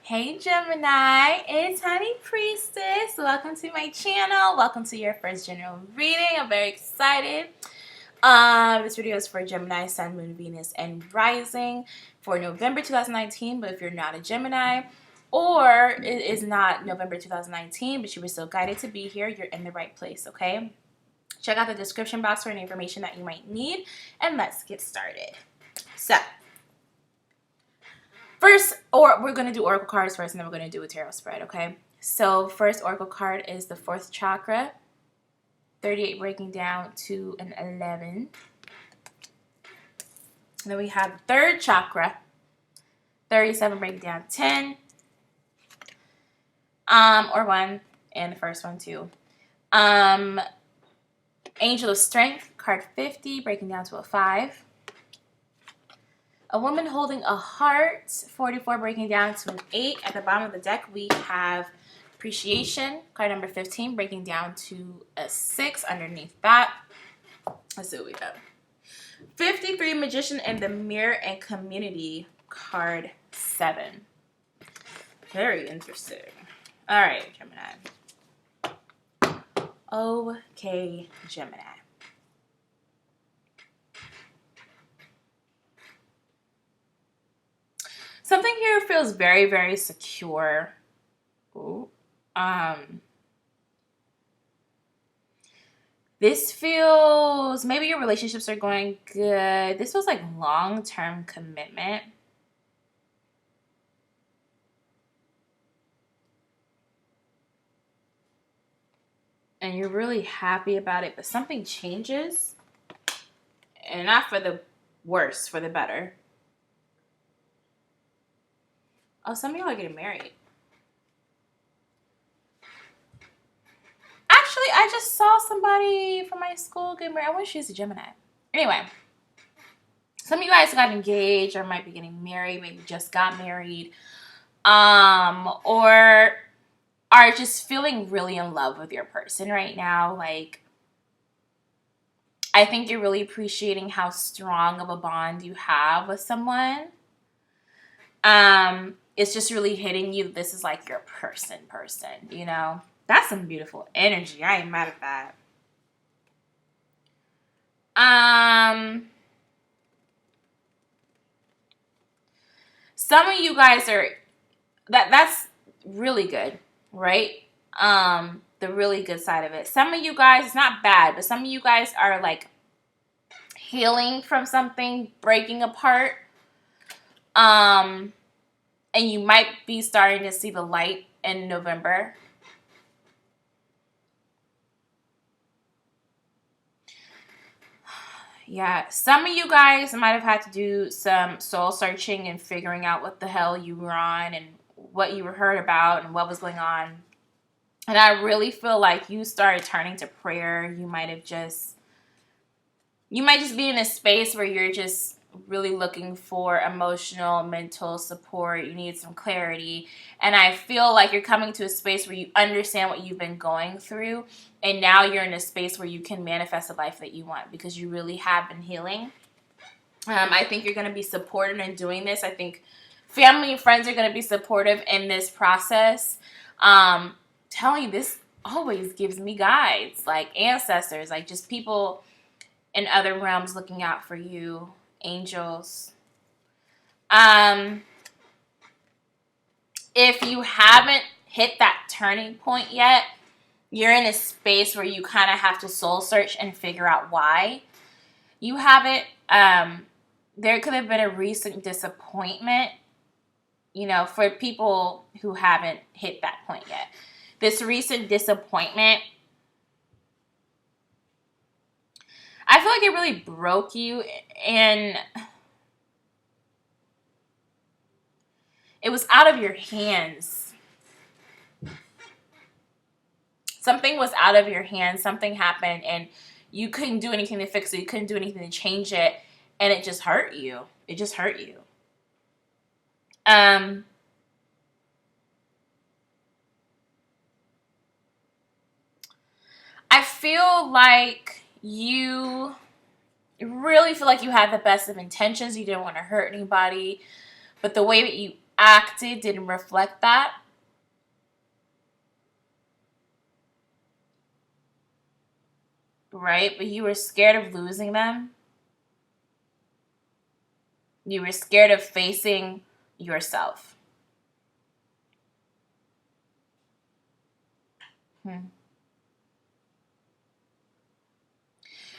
Hey Gemini, it's Honey Priestess. Welcome to my channel. Welcome to your first general reading. I'm very excited. This video is for Gemini, Sun, Moon, Venus, and Rising for November 2019. But if you're not a Gemini, or it is not November 2019, but you were still guided to be here, you're in the right place, okay? Check out the description box for any information that you might need, and let's get started. So, we're going to do oracle cards first, and then we're going to do a tarot spread, okay? So, first oracle card is the 4th chakra, 38 breaking down to an 11. And then we have the 3rd chakra, 37 breaking down 10, or 1, and the first one too. Angel of Strength, card 50, breaking down to a 5. A woman holding a heart, 44, breaking down to an 8. At the bottom of the deck, we have Appreciation, card number 15, breaking down to a 6 underneath that. Let's see what we got. 53, Magician in the Mirror and Community, card 7. Very interesting. All right, Gemini. Okay, Gemini. Something here feels very, very secure. Ooh. This feels, maybe your relationships are going good. This feels like long-term commitment. And you're really happy about it, but something changes. And not for the worse, for the better. Oh, some of y'all are getting married. Actually, I just saw somebody from my school get married. I wish she's a Gemini. Anyway, some of you guys got engaged or might be getting married, maybe just got married, or are just feeling really in love with your person right now. Like, I think you're really appreciating how strong of a bond you have with someone. It's just really hitting you. This is like your person, you know? That's some beautiful energy. I ain't mad at that. Some of you guys are, that's really good, right? The really good side of it. Some of you guys, it's not bad, but some of you guys are like healing from something, breaking apart. And you might be starting to see the light in November. Yeah, some of you guys might have had to do some soul searching and figuring out what the hell you were on and what you were heard about and what was going on. And I really feel like you started turning to prayer. You might just be in a space where you're just really looking for emotional, mental support. You need some clarity. And I feel like you're coming to a space where you understand what you've been going through. And now you're in a space where you can manifest a life that you want because you really have been healing. I think you're going to be supported in doing this. I think family and friends are going to be supportive in this process. Telling you, this always gives me guides, like ancestors, like just people in other realms looking out for you. Angels. If you haven't hit that turning point yet, you're in a space where you kind of have to soul search and figure out why you haven't. There could have been a recent disappointment, you know, for people who haven't hit that point yet. This recent disappointment, I feel like it really broke you, and it was out of your hands. Something was out of your hands. Something happened, and you couldn't do anything to fix it. You couldn't do anything to change it, and it just hurt you. It just hurt you. I feel like you really feel like you had the best of intentions. You didn't want to hurt anybody. But the way that you acted didn't reflect that. Right? But you were scared of losing them. You were scared of facing yourself.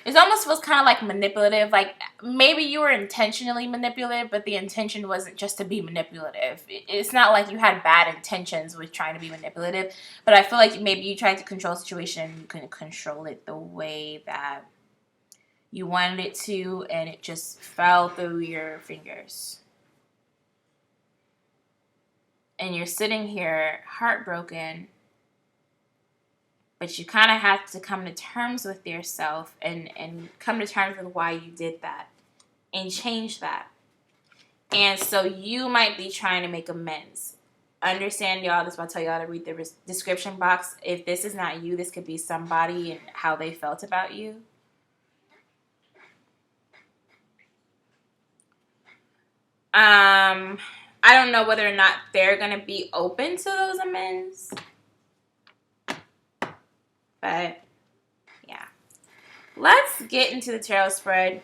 It almost feels kind of like manipulative. Like maybe you were intentionally manipulative, but the intention wasn't just to be manipulative. It's not like you had bad intentions with trying to be manipulative, but I feel like maybe you tried to control the situation and you couldn't control it the way that you wanted it to, and it just fell through your fingers. And you're sitting here heartbroken, but you kind of have to come to terms with yourself and come to terms with why you did that and change that. And so you might be trying to make amends. Understand, y'all, this is what I tell y'all to read the description box. If this is not you, this could be somebody and how they felt about you. I don't know whether or not they're going to be open to those amends. But, yeah. Let's get into the tarot spread.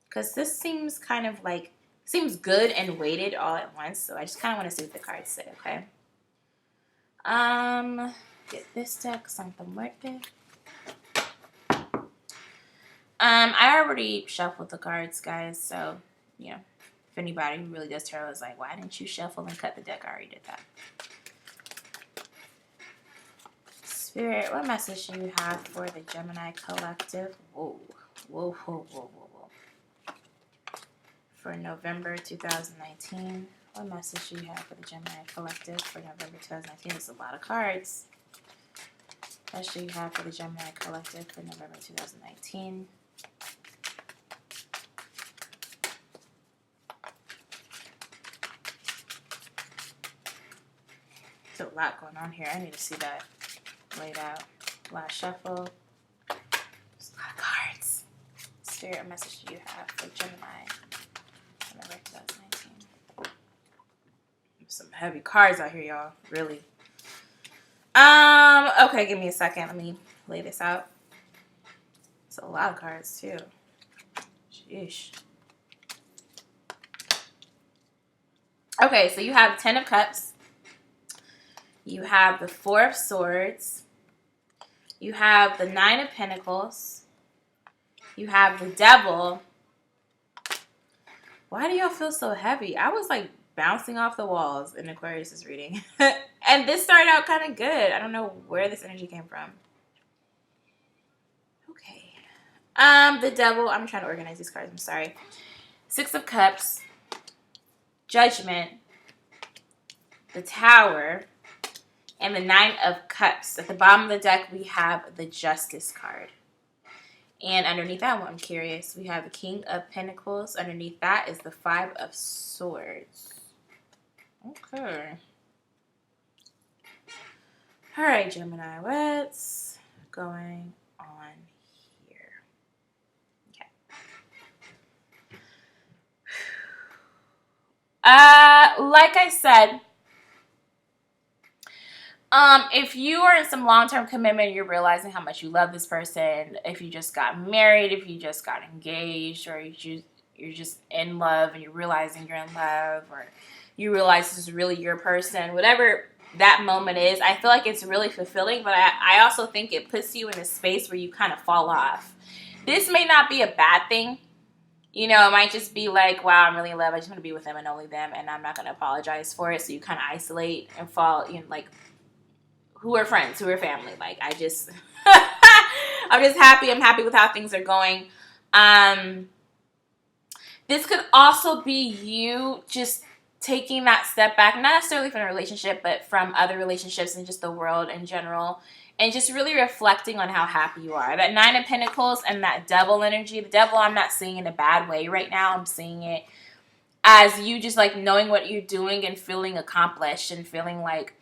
Because this seems kind of like, seems good and weighted all at once. So I just kind of want to see what the cards say, okay? Get this deck, Santa Muerte. I already shuffled the cards, guys. So, yeah. If anybody who really does tarot is like, why didn't you shuffle and cut the deck? I already did that. Spirit, what message do you have for the Gemini collective? Whoa, whoa, whoa, whoa, whoa, whoa. For November 2019, what message do you have for the Gemini collective for November 2019? There's a lot of cards. What message do you have for the Gemini collective for November 2019? There's a lot going on here. I need to see that laid out. Last shuffle. There's a lot of cards. Spirit, what message do you have for Gemini? November 2019. Some heavy cards out here, y'all. Really. Okay, give me a second. Let me lay this out. It's a lot of cards, too. Sheesh. Okay, so you have 10 of Cups. You have the 4 of Swords. You have the 9 of Pentacles. You have the Devil. Why do y'all feel so heavy? I was like bouncing off the walls in Aquarius' reading. And this started out kind of good. I don't know where this energy came from. Okay. The Devil. I'm trying to organize these cards. I'm sorry. 6 of Cups. Judgment. The Tower. And the 9 of Cups. At the bottom of the deck, we have the Justice card. And underneath that one, I'm curious, we have the King of Pentacles. Underneath that is the 5 of Swords. Okay. All right, Gemini, what's going on here? Okay. Like I said, if you are in some long-term commitment, you're realizing how much you love this person. If you just got married, if you just got engaged, or you're just in love and you're realizing you're in love, or you realize this is really your person, whatever that moment is, I feel like it's really fulfilling, but I also think it puts you in a space where you kind of fall off. This may not be a bad thing. You know, it might just be like, wow, I'm really in love. I just want to be with them and only them, and I'm not going to apologize for it. So you kind of isolate and fall, you know, like, who are friends, who are family. Like, I'm just happy. I'm happy with how things are going. This could also be you just taking that step back, not necessarily from a relationship, but from other relationships and just the world in general, and just really reflecting on how happy you are. That 9 of Pentacles and that Devil energy, the Devil I'm not seeing in a bad way right now. I'm seeing it as you just like knowing what you're doing and feeling accomplished and feeling like,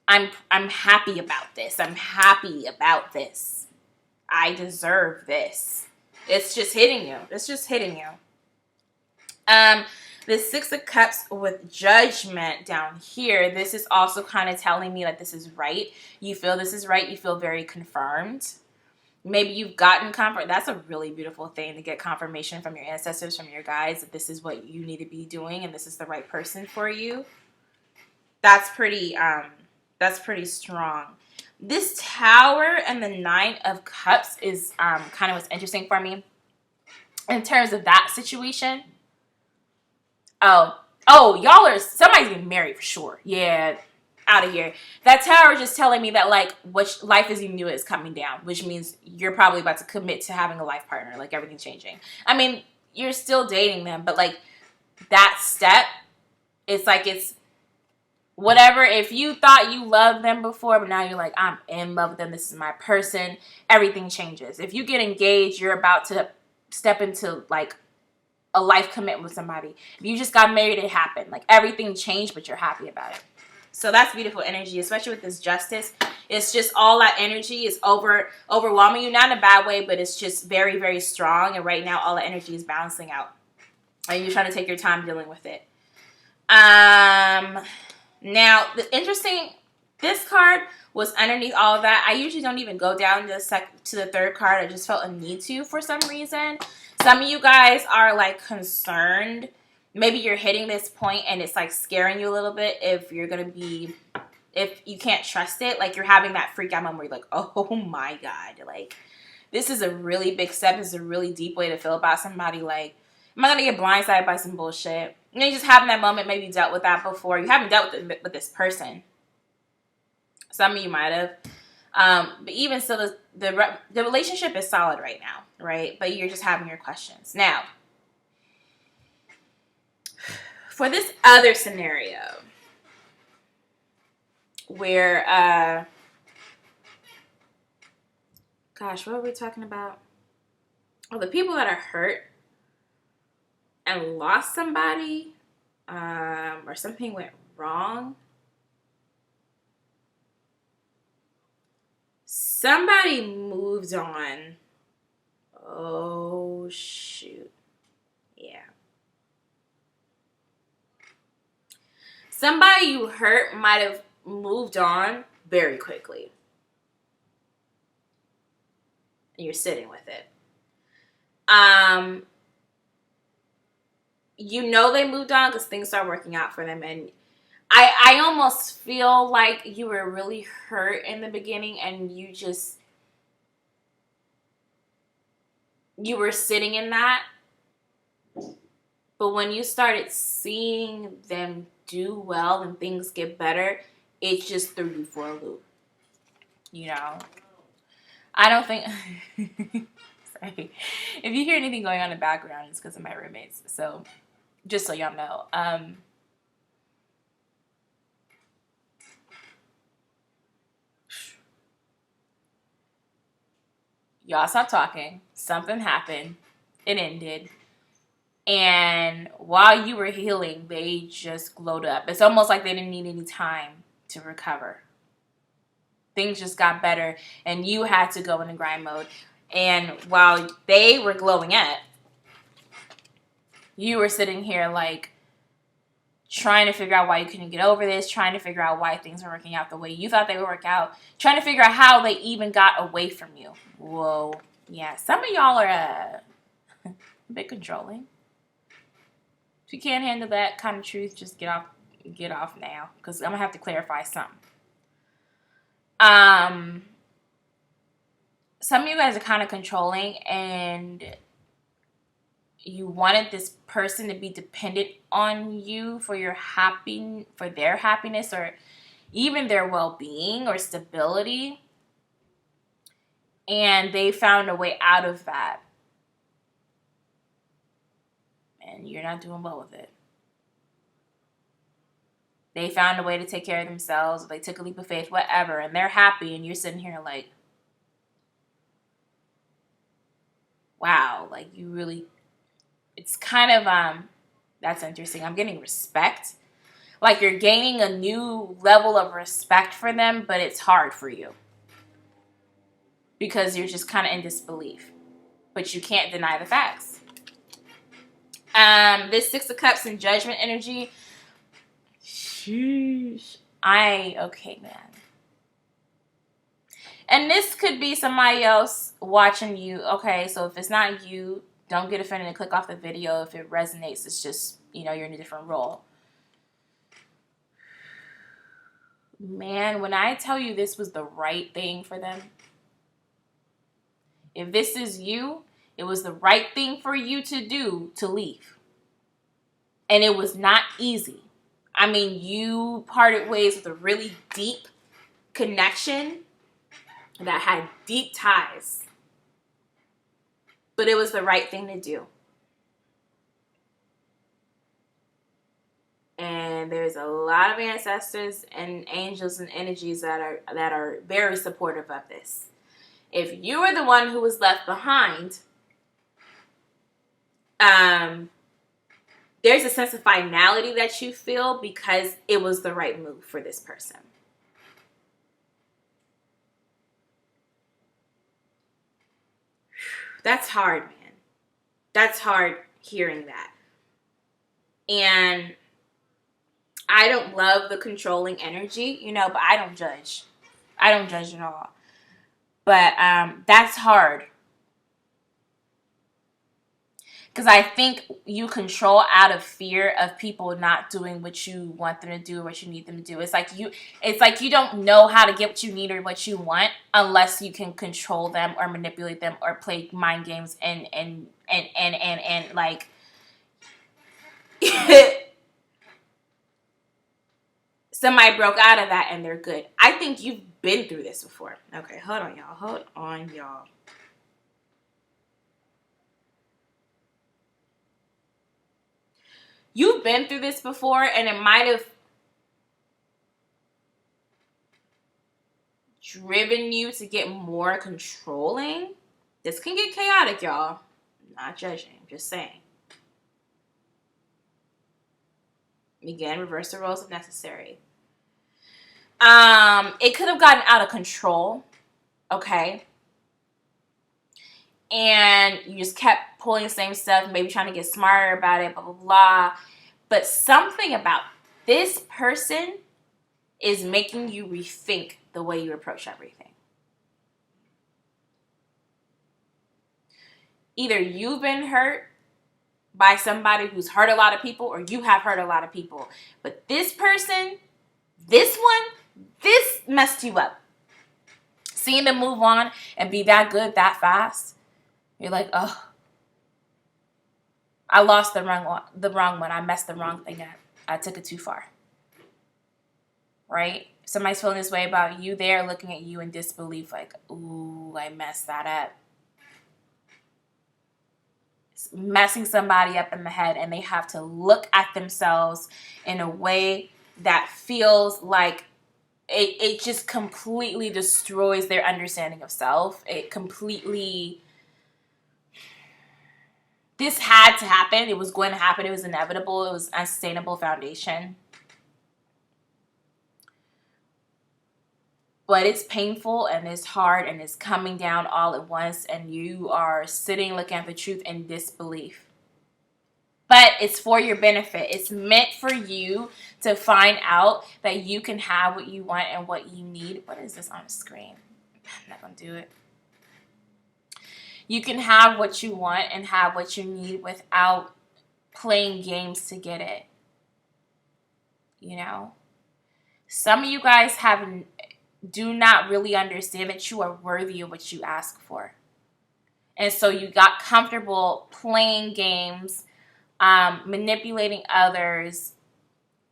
I'm happy about this. I'm happy about this. I deserve this. It's just hitting you. It's just hitting you. The Six of Cups with Judgment down here, this is also kind of telling me that this is right. You feel this is right. You feel very confirmed. Maybe you've gotten comfort. That's a really beautiful thing, to get confirmation from your ancestors, from your guides, that this is what you need to be doing and this is the right person for you. That's pretty strong. This Tower and the Nine of Cups is kind of what's interesting for me in terms of that situation. Y'all are, somebody's getting married for sure. Yeah, out of here. That Tower is just telling me that, like, which life as you knew it is coming down, which means you're probably about to commit to having a life partner. Like, everything's changing. I mean, you're still dating them, but, like, that step, it's like, it's whatever. If you thought you loved them before, but now you're like, I'm in love with them, this is my person, everything changes. If you get engaged, you're about to step into, like, a life commitment with somebody. If you just got married, it happened. Like, everything changed, but you're happy about it. So that's beautiful energy, especially with this Justice. It's just all that energy is overwhelming you, not in a bad way, but it's just very, very strong. And right now, all the energy is balancing out. And you're trying to take your time dealing with it. Now, this card was underneath all of that. I usually don't even go down to the third card. I just felt a need to for some reason. Some of you guys are, like, concerned. Maybe you're hitting this point and it's, like, scaring you a little bit if you're going to be, if you can't trust it. Like, you're having that freak out moment where you're like, oh my God. Like, this is a really big step. This is a really deep way to feel about somebody. Like, am I going to get blindsided by some bullshit? You know, you just having that moment, maybe you dealt with that before. You haven't dealt with this person. Some of you might have. But even still, the relationship is solid right now, right? But you're just having your questions. Now, for this other scenario where, gosh, what were we talking about? Oh, the people that are hurt and lost somebody, or something went wrong. Somebody moved on. Oh, shoot. Yeah. Somebody you hurt might have moved on very quickly. And you're sitting with it. You know they moved on because things start working out for them. And I almost feel like you were really hurt in the beginning and you were sitting in that. But when you started seeing them do well and things get better, it just threw you for a loop. You know? I don't think... Sorry. If you hear anything going on in the background, it's because of my roommates. So, just so y'all know. Y'all stopped talking. Something happened. It ended. And while you were healing, they just glowed up. It's almost like they didn't need any time to recover. Things just got better, and you had to go into grind mode. And while they were glowing up, you were sitting here, like, trying to figure out why you couldn't get over this, trying to figure out why things weren't working out the way you thought they would work out, trying to figure out how they even got away from you. Whoa. Yeah, some of y'all are a bit controlling. If you can't handle that kind of truth, just get off now, because I'm going to have to clarify something. Some of you guys are kind of controlling, and you wanted this person to be dependent on you for their happiness, or even their well-being or stability. And they found a way out of that. And you're not doing well with it. They found a way to take care of themselves. They took a leap of faith, whatever. And they're happy. And you're sitting here like, wow. Like, you really... It's kind of... That's interesting. I'm getting respect. Like, you're gaining a new level of respect for them, but it's hard for you. Because you're just kind of in disbelief. But you can't deny the facts. This Six of Cups and Judgment energy. Sheesh. Okay, man. And this could be somebody else watching you. Okay, so if it's not you, don't get offended and click off the video. If it resonates, it's just, you're in a different role. Man, when I tell you this was the right thing for them, if this is you, it was the right thing for you to do to leave. And it was not easy. I mean, you parted ways with a really deep connection that had deep ties. But it was the right thing to do. And there's a lot of ancestors and angels and energies that are very supportive of this. If you were the one who was left behind, there's a sense of finality that you feel because it was the right move for this person. That's hard, man. That's hard hearing that. And I don't love the controlling energy, but I don't judge. I don't judge at all. But that's hard. Because I think you control out of fear of people not doing what you want them to do or what you need them to do. It's like you don't know how to get what you need or what you want unless you can control them or manipulate them or play mind games and like somebody broke out of that and they're good. I think you've been through this before. Okay, hold on, y'all. You've been through this before, and it might have driven you to get more controlling. This can get chaotic, y'all. Not judging, just saying. Again, reverse the roles if necessary. It could have gotten out of control, okay? And you just kept pulling the same stuff, maybe trying to get smarter about it, blah, blah, blah. But something about this person is making you rethink the way you approach everything. Either you've been hurt by somebody who's hurt a lot of people or you have hurt a lot of people. But this person, this messed you up. Seeing them move on and be that good that fast, you're like, oh, I lost the wrong one. I messed the wrong thing up. I took it too far. Right? Somebody's feeling this way about you. They're looking at you in disbelief like, ooh, I messed that up. It's messing somebody up in the head, and they have to look at themselves in a way that feels like it just completely destroys their understanding of self. This had to happen. It was going to happen. It was inevitable. It was an unsustainable foundation. But it's painful and it's hard and it's coming down all at once, and you are sitting looking at the truth in disbelief. But it's for your benefit. It's meant for you to find out that you can have what you want and what you need. What is this on the screen? I'm not going to do it. You can have what you want and have what you need without playing games to get it. Some of you guys do not really understand that you are worthy of what you ask for. And so you got comfortable playing games, manipulating others,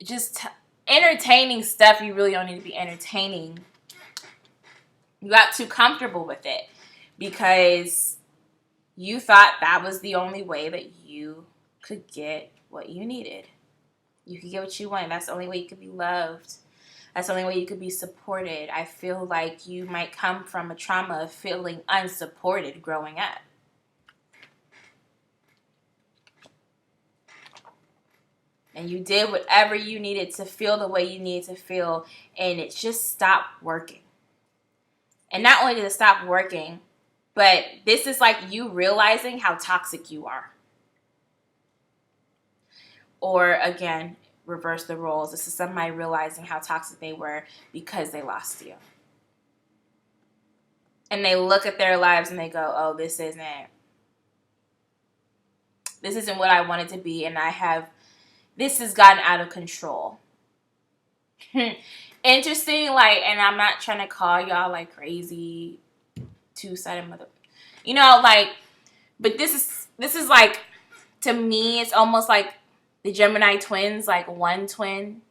just entertaining stuff you really don't need to be entertaining. You got too comfortable with it because you thought that was the only way that you could get what you needed. You could get what you wanted. That's the only way you could be loved. That's the only way you could be supported. I feel like you might come from a trauma of feeling unsupported growing up. And you did whatever you needed to feel the way you needed to feel, and it just stopped working. And not only did it stop working, but this is like you realizing how toxic you are. Or again, reverse the roles. This is somebody realizing how toxic they were because they lost you. And they look at their lives and they go, oh, this isn't what I wanted to be, and this has gotten out of control. Interesting, like, and I'm not trying to call y'all like crazy two-sided mother, like, but this is like, to me, it's almost like the Gemini twins, like one twin,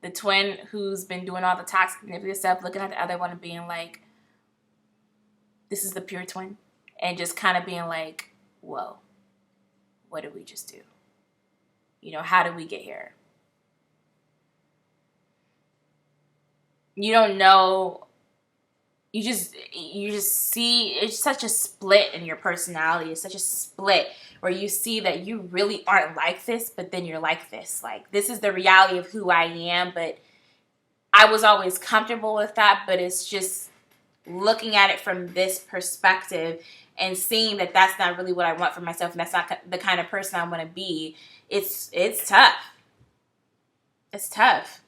the twin who's been doing all the toxic manipulative stuff, looking at the other one and being like, this is the pure twin, and just kind of being like, whoa, what did we just do? How did we get here? You don't know. You just see, it's such a split in your personality. It's such a split where you see that you really aren't like this, but then you're like this. Like, this is the reality of who I am, but I was always comfortable with that, but it's just looking at it from this perspective and seeing that that's not really what I want for myself, and that's not the kind of person I want to be. It's tough. It's tough.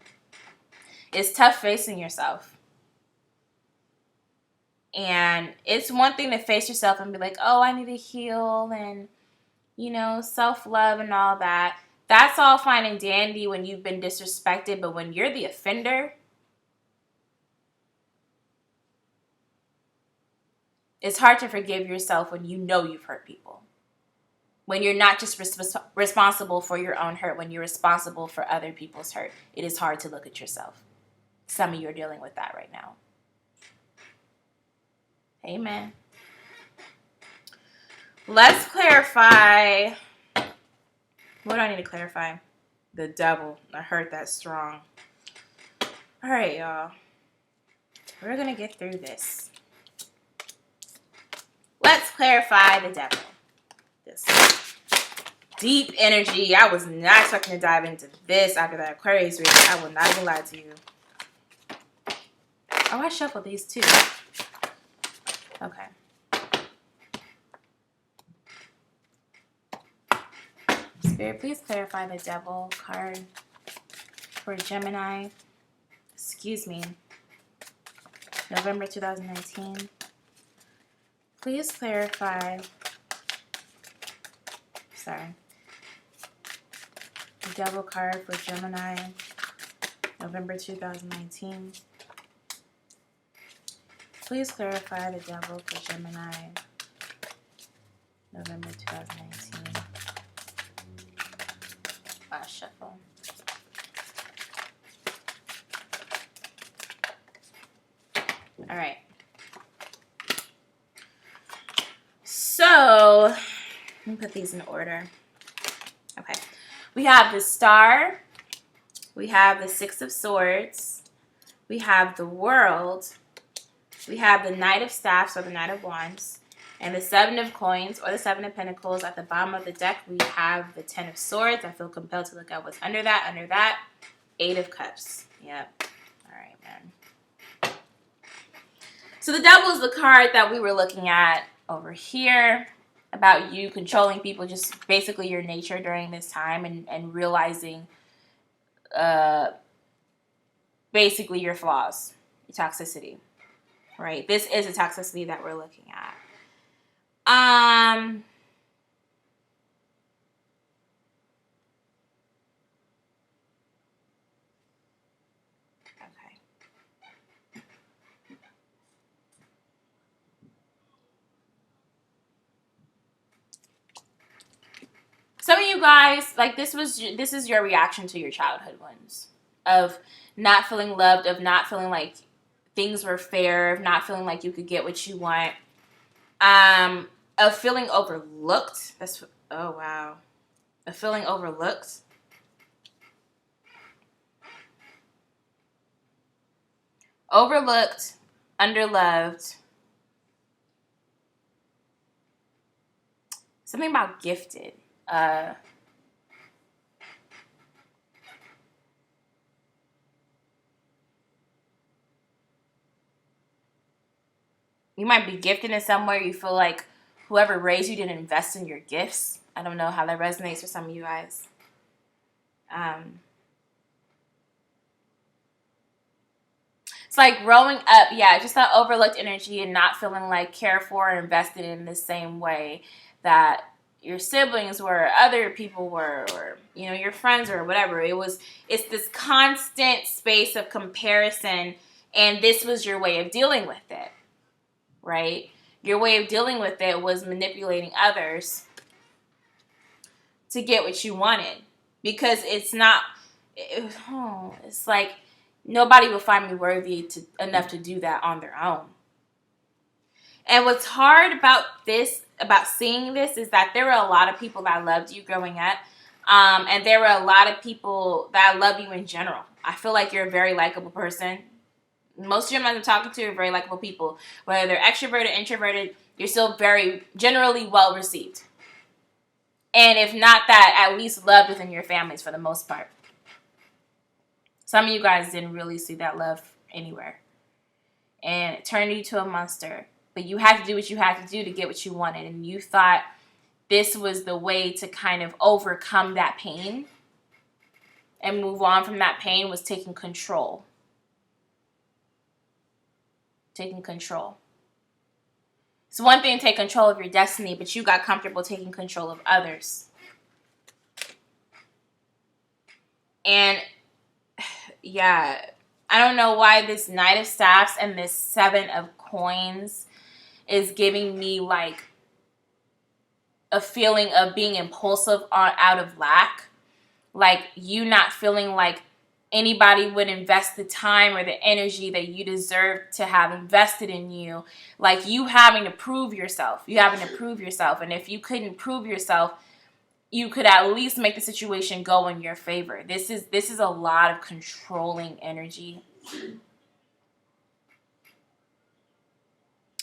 It's tough facing yourself. And it's one thing to face yourself and be like, oh, I need to heal and, self-love and all that. That's all fine and dandy when you've been disrespected, but when you're the offender, it's hard to forgive yourself when you know you've hurt people. When you're not just responsible for your own hurt, when you're responsible for other people's hurt, it is hard to look at yourself. Some of you are dealing with that right now. Amen. Let's clarify. What do I need to clarify? The devil. I heard that strong. All right, y'all. We're going to get through this. Let's clarify the devil. This deep energy. I was not expecting to dive into this after that Aquarius reading. I will not even lie to you. Oh, I shuffled these too. Okay. Spirit, please clarify the devil card for Gemini. Excuse me. November 2019. Please clarify. Sorry. The devil card for Gemini. November 2019. Please clarify the devil for Gemini. November 2019. Last shuffle. All right. So, let me put these in order. Okay. We have the Star. We have the Six of Swords. We have the World. We have the Knight of Staffs or the Knight of Wands. And the Seven of Coins or the Seven of Pentacles. At the bottom of the deck, we have the Ten of Swords. I feel compelled to look at what's under that. Under that, Eight of Cups. Yep. All right, man. So the Devil is the card that we were looking at over here. About you controlling people, just basically your nature during this time and realizing basically your flaws, your toxicity. Right? This is a toxicity that we're looking at. Okay. Some of you guys, like, this is your reaction to your childhood ones. Of not feeling loved, of not feeling like things were fair, of not feeling like you could get what you want. Of feeling overlooked. Oh, wow. Of feeling overlooked. Overlooked, underloved. Something about gifted. You might be gifted in somewhere. You feel like whoever raised you didn't invest in your gifts. I don't know how that resonates for some of you guys. It's like growing up, yeah, just that overlooked energy and not feeling like cared for or invested in the same way that your siblings were, other people were, or you know, your friends or whatever. It's this constant space of comparison, and this was your way of dealing with it, right? Your way of dealing with it was manipulating others to get what you wanted, because it's not. It's like nobody will find me worthy enough to do that on their own. And what's hard about seeing this, is that there were a lot of people that loved you growing up. And there were a lot of people that love you in general. I feel like you're a very likable person. Most of your men I'm talking to are very likable people. Whether they're extroverted, introverted, you're still very generally well received. And if not that, at least loved within your families for the most part. Some of you guys didn't really see that love anywhere. And it turned you to a monster. But you had to do what you had to do to get what you wanted. And you thought this was the way to kind of overcome that pain and move on from that pain, was taking control. Taking control. It's one thing to take control of your destiny, but you got comfortable taking control of others. And yeah, I don't know why this Knight of Staffs and this Seven of Coins is giving me like a feeling of being impulsive out of lack. Like you not feeling like anybody would invest the time or the energy that you deserve to have invested in you. Like you having to prove yourself. You having to prove yourself. And if you couldn't prove yourself, you could at least make the situation go in your favor. This is a lot of controlling energy.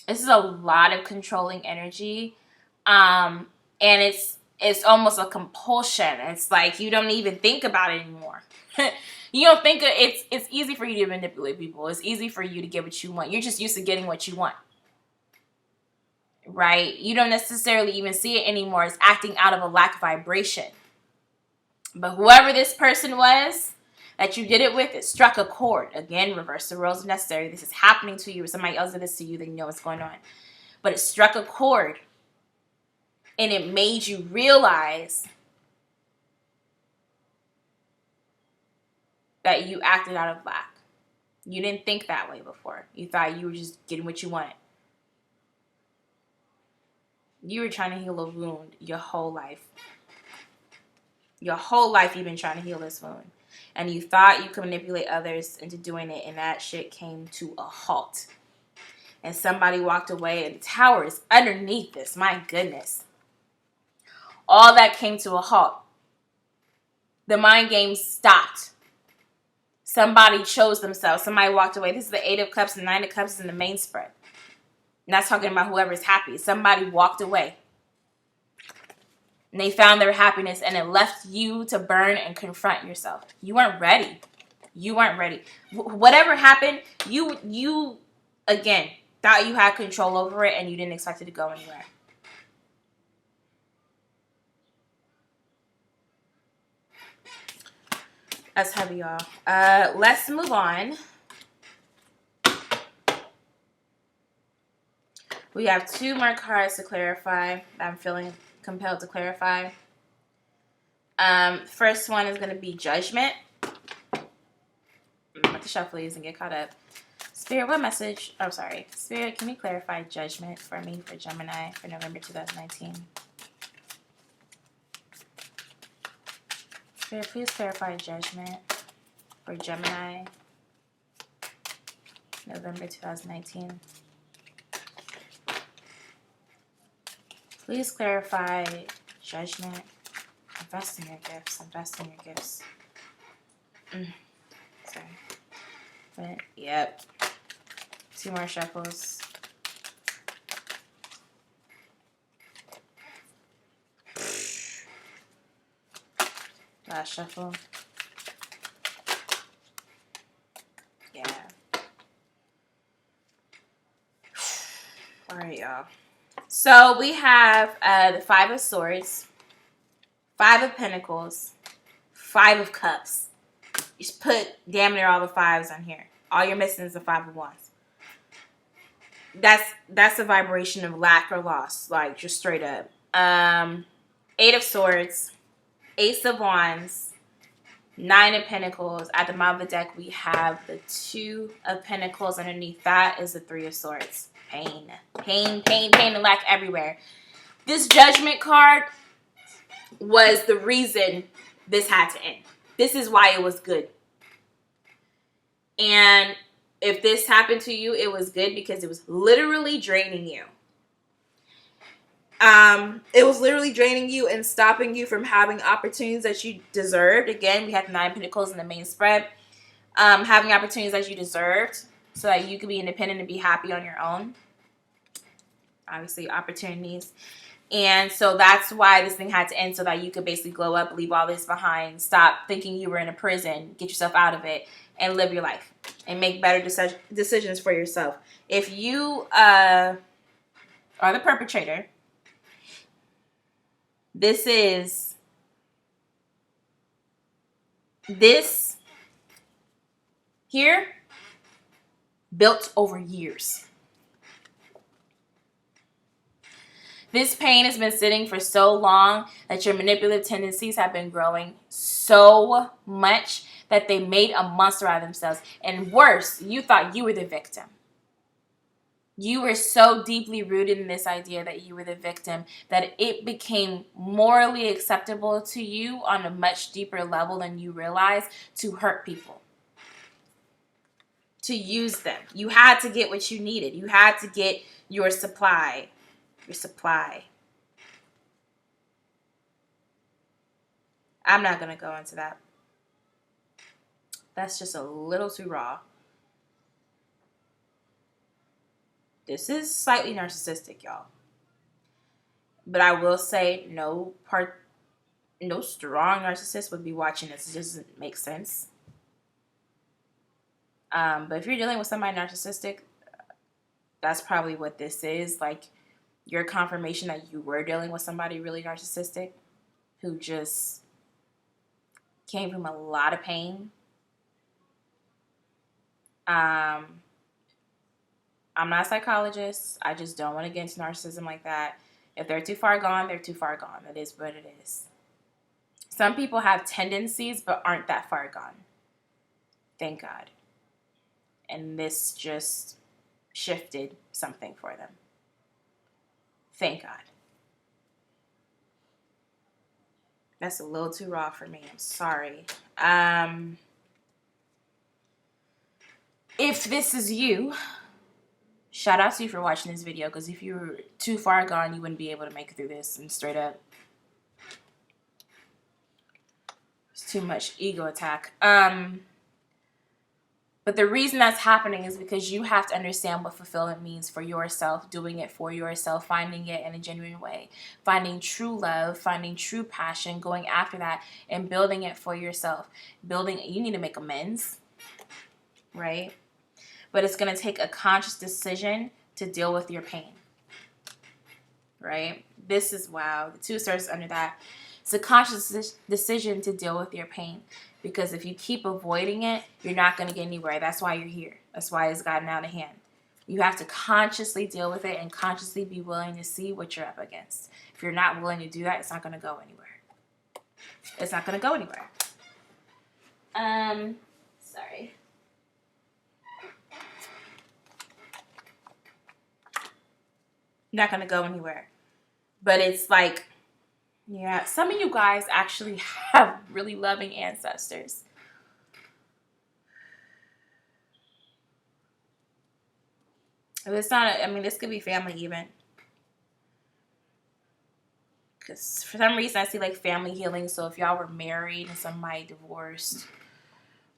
This is a lot of controlling energy. And it's almost a compulsion. It's like you don't even think about it anymore. You don't think it's easy for you to manipulate people. It's easy for you to get what you want. You're just used to getting what you want. Right? You don't necessarily even see it anymore. It's acting out of a lack of vibration. But whoever this person was that you did it with, it struck a chord. Again, reverse the roles if necessary. This is happening to you. If somebody else did this to you, then you know what's going on. But it struck a chord. And it made you realize that you acted out of lack. You didn't think that way before. You thought you were just getting what you wanted. You were trying to heal a wound your whole life. Your whole life you've been trying to heal this wound. And you thought you could manipulate others into doing it, and that shit came to a halt. And somebody walked away, and the tower is underneath this. My goodness. All that came to a halt. The mind game stopped. Somebody chose themselves. Somebody walked away. This is the 8 of Cups and 9 of Cups in the main spread. And that's talking about whoever's happy. Somebody walked away. And they found their happiness, and it left you to burn and confront yourself. You weren't ready. You weren't ready. Whatever happened, you again, thought you had control over it, and you didn't expect it to go anywhere. That's heavy, y'all. Let's move on. We have 2 more cards to clarify that I'm feeling compelled to clarify. First one is going to be Judgment. I'm about to shuffle these and get caught up. Spirit, what message? Oh, sorry. Spirit, can you clarify Judgment for me for Gemini for November 2019? Spirit, please clarify Judgment for Gemini, November 2019. Please clarify Judgment. Invest in your gifts. Invest in your gifts. Sorry. But, yep. 2 more shuffles. Last shuffle. Yeah. Alright, y'all. So we have the 5 of Swords, 5 of Pentacles, Five of Cups. You just put damn near all the fives on here. All you're missing is the Five of Wands. That's a vibration of lack or loss, like just straight up. Eight of Swords, Ace of Wands, Nine of Pentacles. At the bottom of the deck, we have the Two of Pentacles. Underneath that is the Three of Swords. Pain, pain, pain, pain, and lack everywhere. This Judgment card was the reason this had to end. This is why it was good. And if this happened to you, it was good because it was literally draining you. It was literally draining you and stopping you from having opportunities that you deserved. Again, we had the Nine of Pentacles in the main spread. Having opportunities that you deserved so that you could be independent and be happy on your own. Obviously, opportunities. And so that's why this thing had to end, so that you could basically glow up, leave all this behind, stop thinking you were in a prison, get yourself out of it, and live your life and make better decisions for yourself. If you are the perpetrator, this here built over years. This pain has been sitting for so long that your manipulative tendencies have been growing so much that they made a monster out of themselves. And worse, you thought you were the victim. You were so deeply rooted in this idea that you were the victim that it became morally acceptable to you on a much deeper level than you realize to hurt people. To use them. You had to get what you needed. You had to get your supply. I'm not going to go into that. That's just a little too raw. This is slightly narcissistic, y'all. But I will say no strong narcissist would be watching this. It doesn't make sense. But if you're dealing with somebody narcissistic, that's probably what this is. Like, your confirmation that you were dealing with somebody really narcissistic who just came from a lot of pain. I'm not a psychologist. I just don't want to get into narcissism like that. If they're too far gone, they're too far gone. That is what it is. Some people have tendencies but aren't that far gone. Thank God. And this just shifted something for them. Thank God. That's a little too raw for me. I'm sorry. If this is you, shout out to you for watching this video, because if you were too far gone, you wouldn't be able to make it through this. And straight up, it's too much ego attack. But the reason that's happening is because you have to understand what fulfillment means for yourself, doing it for yourself, finding it in a genuine way, finding true love, finding true passion, going after that, and building it for yourself. You need to make amends, right? But it's going to take a conscious decision to deal with your pain, right? This is, wow, the Two of Swords under that. It's a conscious decision to deal with your pain. Because if you keep avoiding it, you're not going to get anywhere. That's why you're here. That's why it's gotten out of hand. You have to consciously deal with it and consciously be willing to see what you're up against. If you're not willing to do that, it's not going to go anywhere. It's not going to go anywhere. Sorry. Not going to go anywhere. But it's like, yeah, some of you guys actually have really loving ancestors. It's not, this could be family even. Because for some reason I see like family healing. So if y'all were married and somebody divorced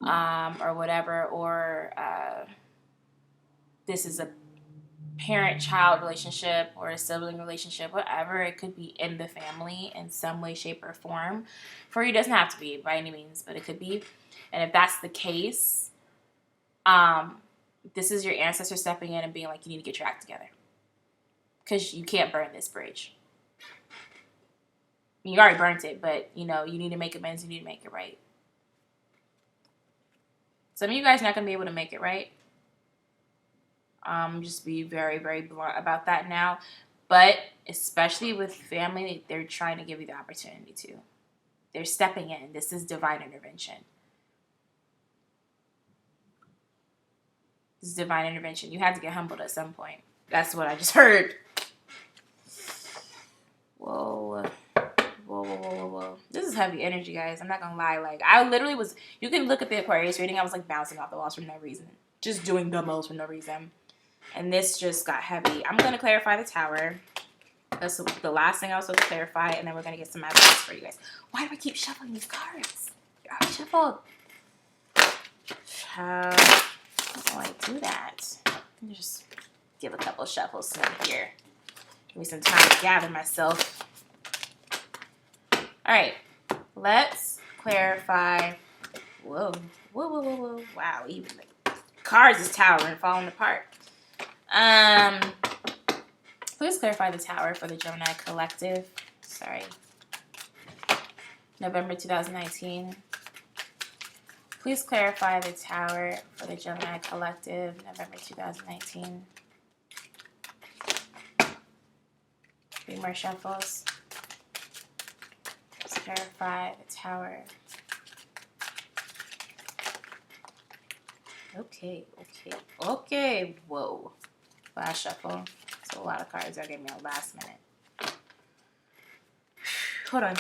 or whatever, or this is a parent-child relationship or a sibling relationship, whatever, it could be in the family in some way, shape, or form. For you, it doesn't have to be by any means, but it could be. And if that's the case, this is your ancestor stepping in and being like, you need to get your act together. Because you can't burn this bridge. You already burnt it, but, you need to make amends. You need to make it right. Some of you guys are not going to be able to make it, right? Just be very, very blunt about that now. But especially with family, they're trying to give you the opportunity to. They're stepping in. This is divine intervention. This is divine intervention. You had to get humbled at some point. That's what I just heard. Whoa. Whoa. This is heavy energy, guys. I'm not going to lie. Like, I literally was, you can look at the Aquarius reading. I was like bouncing off the walls for no reason. Just doing dumbos for no reason. And this just got heavy. I'm going to clarify the Tower. That's the last thing I was supposed to clarify. And then we're going to get some advice for you guys. Why do I keep shuffling these cards? They're already shuffled. How do I do that? Let me just give a couple shuffles here. Give me some time to gather myself. All right. Let's clarify. Whoa. Wow. Even the cards is towering, falling apart. Please clarify the Tower for the Gemini collective. Sorry. November 2019. Please clarify the Tower for the Gemini collective, November 2019. 3 more shuffles. Please clarify the Tower. Okay. Whoa. Last shuffle. So a lot of cards are giving me a last minute. Hold on.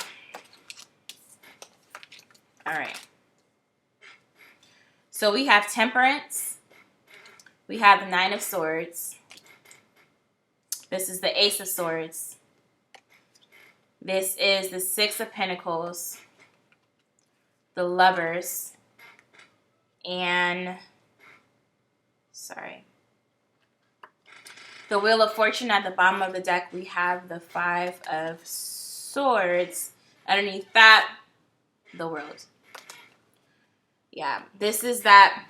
All right. So we have Temperance. We have the 9 of Swords. This is the Ace of Swords. This is the 6 of Pentacles. The Lovers. And, the Wheel of Fortune. At the bottom of the deck, we have the 5 of Swords. Underneath that, the World. Yeah, this is that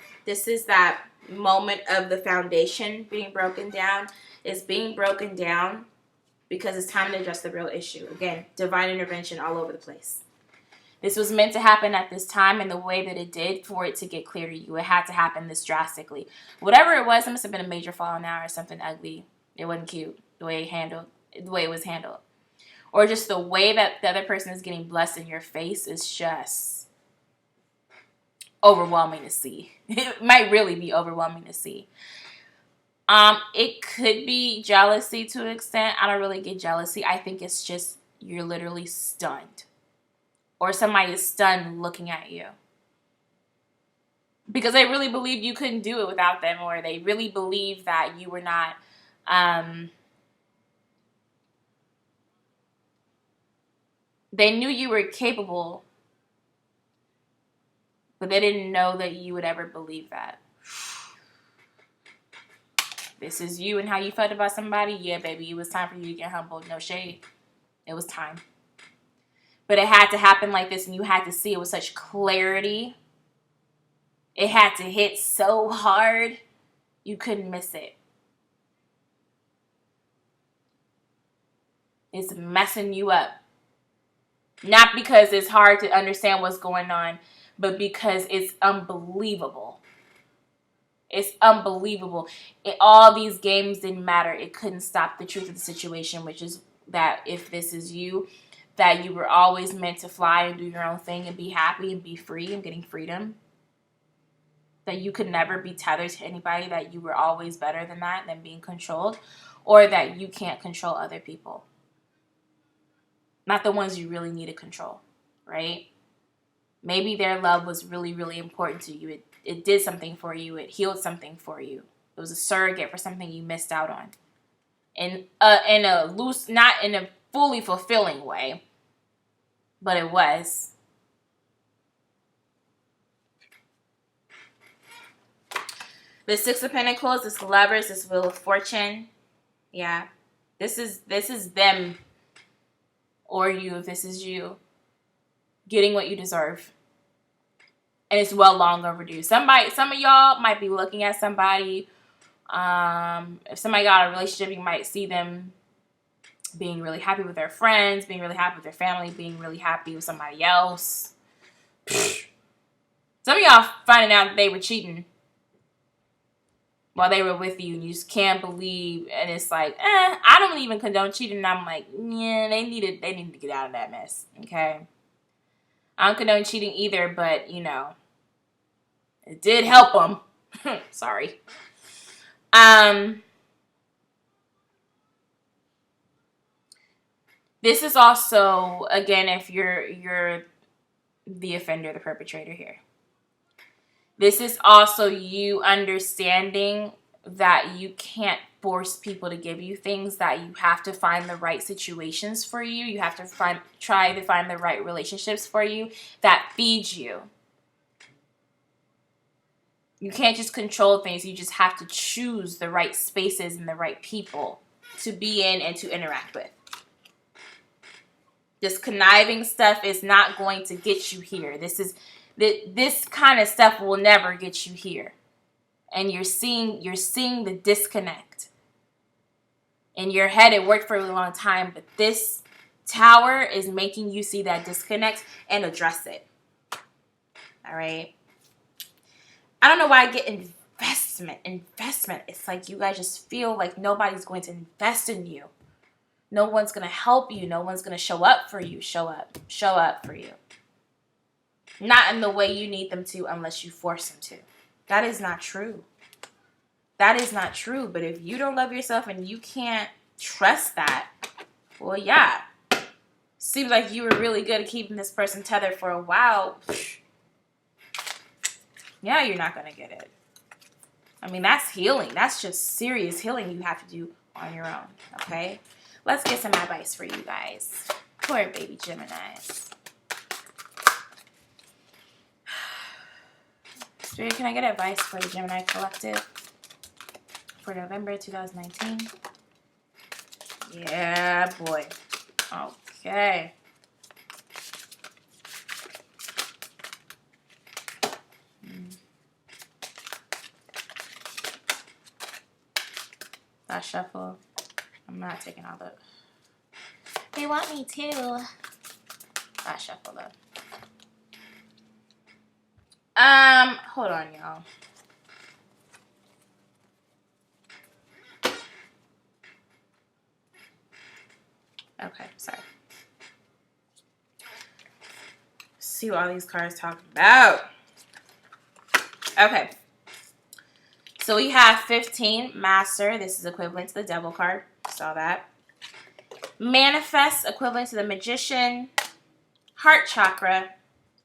moment of the foundation being broken down. It's being broken down because it's time to address the real issue. Again, divine intervention all over the place. This was meant to happen at this time, and the way that it did for it to get clear to you, it had to happen this drastically. Whatever it was, it must have been a major falling out or something ugly. It wasn't cute the way it was handled. Or just the way that the other person is getting blessed in your face is just overwhelming to see. It might really be overwhelming to see. It could be jealousy to an extent. I don't really get jealousy. I think it's just you're literally stunned. Or somebody is stunned looking at you. Because they really believe you couldn't do it without them. Or they really believe that you were not... they knew you were capable. But they didn't know that you would ever believe that. This is you and how you felt about somebody. Yeah, baby, it was time for you to get humbled. No shade. It was time. But it had to happen like this, and you had to see it with such clarity. It had to hit so hard, you couldn't miss it. It's messing you up. Not because it's hard to understand what's going on, but because it's unbelievable. It's unbelievable. All these games didn't matter. It couldn't stop the truth of the situation, which is that if this is you, that you were always meant to fly and do your own thing and be happy and be free and getting freedom. That you could never be tethered to anybody, that you were always better than that, than being controlled, or that you can't control other people. Not the ones you really need to control, right? Maybe their love was really, really important to you. It did something for you. It healed something for you. It was a surrogate for something you missed out on. In a loose, not in a fully fulfilling way, but it was. The 6 of Pentacles, this Lovers, this Wheel of Fortune. Yeah. This is them or you, if this is you, getting what you deserve. And it's well long overdue. Some of y'all might be looking at somebody. If somebody got a relationship, you might see them being really happy with their friends, being really happy with their family, being really happy with somebody else. Some of y'all finding out that they were cheating while they were with you, and you just can't believe, and it's like, I don't even condone cheating, and I'm like, yeah, they need to get out of that mess, okay? I don't condone cheating either, but, you know, it did help them. Sorry. This is also, again, if you're the offender, the perpetrator here. This is also you understanding that you can't force people to give you things, that you have to find the right situations for you. You have to try to find the right relationships for you that feed you. You can't just control things. You just have to choose the right spaces and the right people to be in and to interact with. This conniving stuff is not going to get you here. This kind of stuff will never get you here. And you're seeing the disconnect. In your head, it worked for a really long time, but this tower is making you see that disconnect and address it. All right? I don't know why I get investment. It's like you guys just feel like nobody's going to invest in you. No one's going to help you. No one's going to show up for you. Show up for you. Not in the way you need them to unless you force them to. That is not true. That is not true. But if you don't love yourself and you can't trust that, well, yeah. Seems like you were really good at keeping this person tethered for a while. Yeah, you're not going to get it. I mean, that's healing. That's just serious healing you have to do on your own, okay? Let's get some advice for you guys. Poor baby Geminis. Spirit, can I get advice for the Gemini Collective for November 2019? Yeah, boy. Okay. That shuffle. I'm not taking all the... They want me to. That shuffle, though. Hold on, y'all. Okay, sorry. See what all these cards talking about. Okay. So we have 15, Master. This is equivalent to the Devil card. Saw that. Manifest, equivalent to the Magician. Heart Chakra.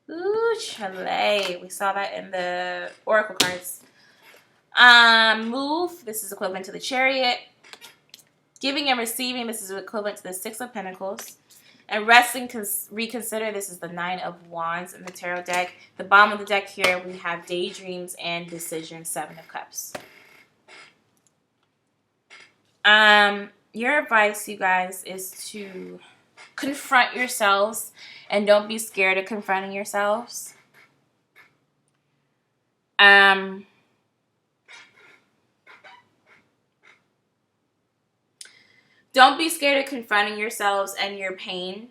Ooh, Chile. We saw that in the Oracle cards. Move. This is equivalent to the Chariot. Giving and receiving. This is equivalent to the Six of Pentacles. And rest and reconsider. This is the Nine of Wands in the Tarot deck. The bottom of the deck here, we have Daydreams and Decision, Seven of Cups. Your advice, you guys, is to confront yourselves and don't be scared of confronting yourselves. Don't be scared of confronting yourselves and your pain.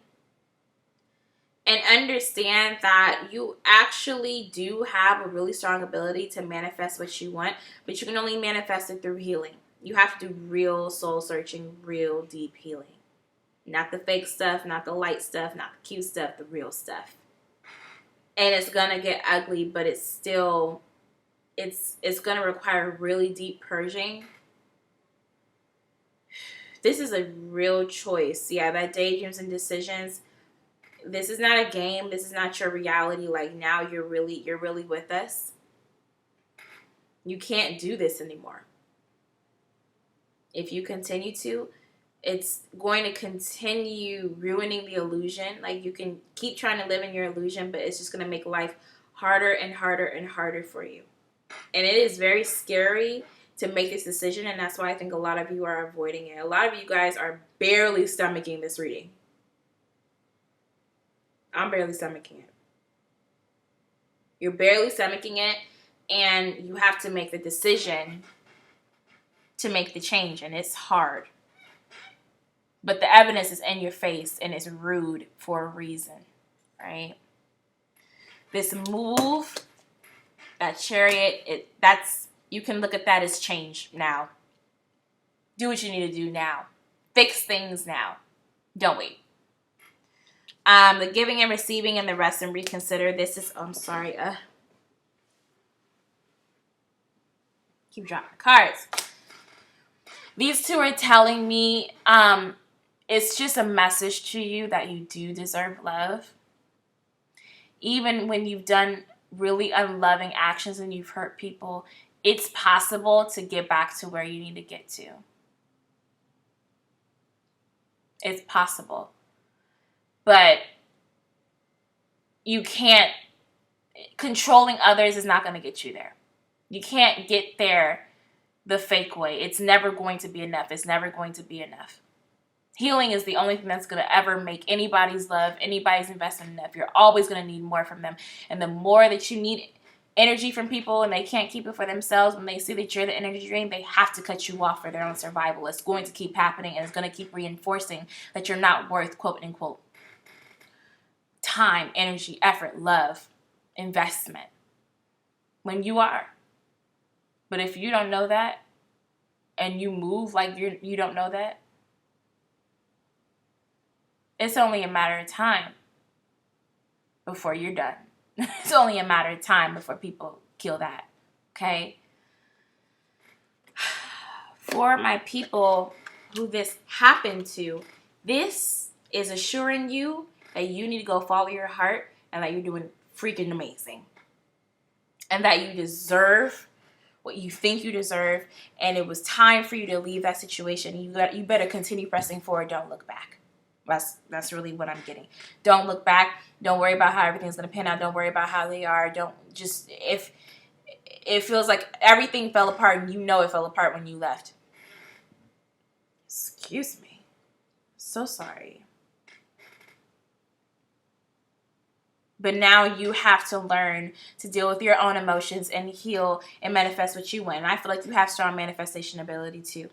And understand that you actually do have a really strong ability to manifest what you want, but you can only manifest it through healing. You have to do real soul searching, real deep healing. Not the fake stuff, not the light stuff, not the cute stuff, the real stuff. And it's going to get ugly, but it's still, it's going to require really deep purging. This is a real choice. Yeah, that Daydreams and Decisions. This is not a game. This is not your reality. Like, now you're really with us. You can't do this anymore. If you continue to, it's going to continue ruining the illusion. Like, you can keep trying to live in your illusion, but it's just going to make life harder and harder and harder for you. And it is very scary to make this decision, and that's why I think a lot of you are avoiding it. A lot of you guys are barely stomaching this reading. I'm barely stomaching it. You're barely stomaching it, and you have to make the decision to make the change, and it's hard. But the evidence is in your face, and it's rude for a reason, right? This move That Chariot, you can look at that as change now. Do what you need to do now. Fix things now. Don't wait. The giving and receiving and the rest and reconsider. This is, I'm sorry. Keep dropping cards. These two are telling me it's just a message to you that you do deserve love. Even when you've done really unloving actions and you've hurt people, it's possible to get back to where you need to get to. It's possible. But you can't, controlling others is not going to get you there. You can't get there the fake way. It's never going to be enough. It's never going to be enough. Healing is the only thing that's going to ever make anybody's love, anybody's investment enough. You're always going to need more from them. And the more that you need energy from people and they can't keep it for themselves, when they see that you're the energy drain, they have to cut you off for their own survival. It's going to keep happening, and it's going to keep reinforcing that you're not worth, quote unquote, time, energy, effort, love, investment. When you are. But if you don't know that, and you move like you don't know that, it's only a matter of time before you're done. It's only a matter of time before people kill that. Okay? For my people who this happened to, this is assuring you that you need to go follow your heart and that you're doing freaking amazing. And that you deserve what you think you deserve, and it was time for you to leave that situation. You better continue pressing forward. Don't look back. That's really what I'm getting. Don't look back. Don't worry about how everything's going to pan out. Don't worry about how they are. Don't just, if it feels like everything fell apart and you know it fell apart when you left. Excuse me. So sorry. But now you have to learn to deal with your own emotions and heal and manifest what you want. And I feel like you have strong manifestation ability too.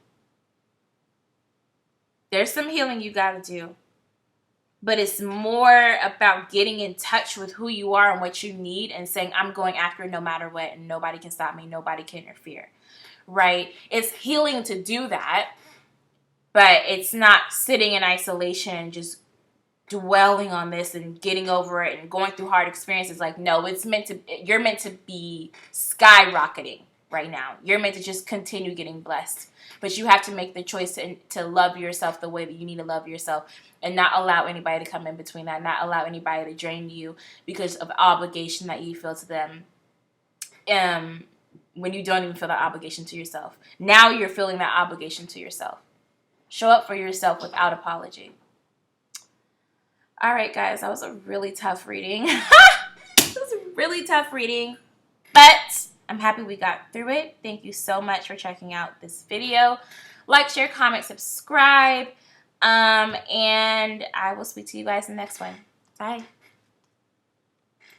There's some healing you got to do. But it's more about getting in touch with who you are and what you need and saying, I'm going after it no matter what, and nobody can stop me. Nobody can interfere. Right? It's healing to do that. But it's not sitting in isolation and just dwelling on this and getting over it and going through hard experiences. Like, no, you're meant to be skyrocketing right now. You're meant to just continue getting blessed. But you have to make the choice to love yourself the way that you need to love yourself and not allow anybody to come in between that, not allow anybody to drain you because of obligation that you feel to them when you don't even feel that obligation to yourself. Now you're feeling that obligation to yourself. Show up for yourself without apology. All right, guys, that was a really tough reading. It was a really tough reading, but I'm happy we got through it. Thank you so much for checking out this video. Like, share, comment, subscribe, and I will speak to you guys in the next one. Bye.